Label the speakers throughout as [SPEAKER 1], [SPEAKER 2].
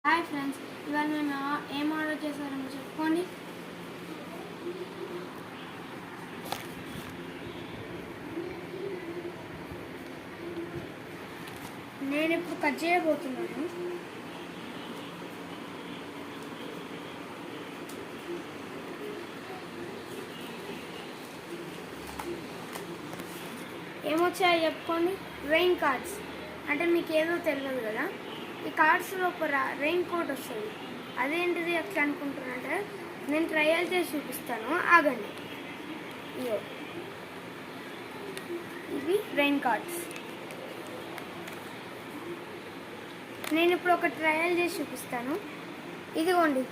[SPEAKER 1] Hi friends, ఇవాళ మేము ఏం ఆర్డర్ చేశారని చెప్పుకోండి. నేను ఇప్పుడు కట్ చేయబోతున్నాను. ఏమొచ్చాయో చెప్పుకోండి. రెయిన్ కార్డ్స్ అంటే మీకు ఏదో తెలియదు కదా. ఈ కార్డ్స్లో ఒక రెయిన్ కోట్ వస్తుంది. అదేంటిది అట్లా అనుకుంటున్నారంటే నేను ట్రయల్ చేసి చూపిస్తాను, ఆగండి. ఇయో ఇవి రెయిన్ కార్డ్స్. నేను ఇప్పుడు ఒక ట్రయల్ చేసి చూపిస్తాను. ఇదిగోండి,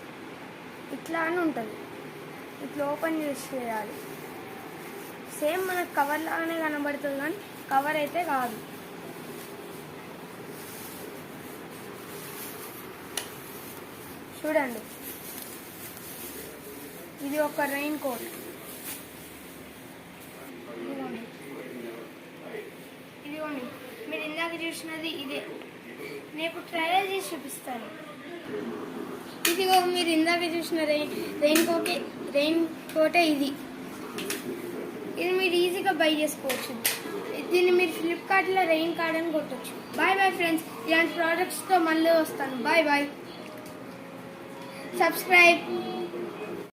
[SPEAKER 1] ఇట్లా అని ఉంటుంది. ఇట్లా ఓపెన్ చేసి చేయాలి. సేమ్ మనకు కవర్ లాగానే కనబడుతుంది, కానీ కవర్ అయితే కాదు. చూడండి, ఇది ఒక రెయిన్ కోట్. ఇదిగోండి, మీరు ఇందాక చూసినది ఇదే. నేను ఇప్పుడు ట్రయల్ చేసి చూపిస్తాను. ఇదిగో మీరు ఇందాక చూసిన రెయిన్ కోటే ఇది. ఇది మీరు ఈజీగా బై చేసుకోవచ్చు. దీన్ని మీరు ఫ్లిప్కార్ట్లో రెయిన్ కార్డ్ అని కొట్టచ్చు. బాయ్ బాయ్ ఫ్రెండ్స్, ఇలాంటి ప్రోడక్ట్స్తో మళ్ళీ వస్తాను. Bye bye. సబ్స్క్రైబ్.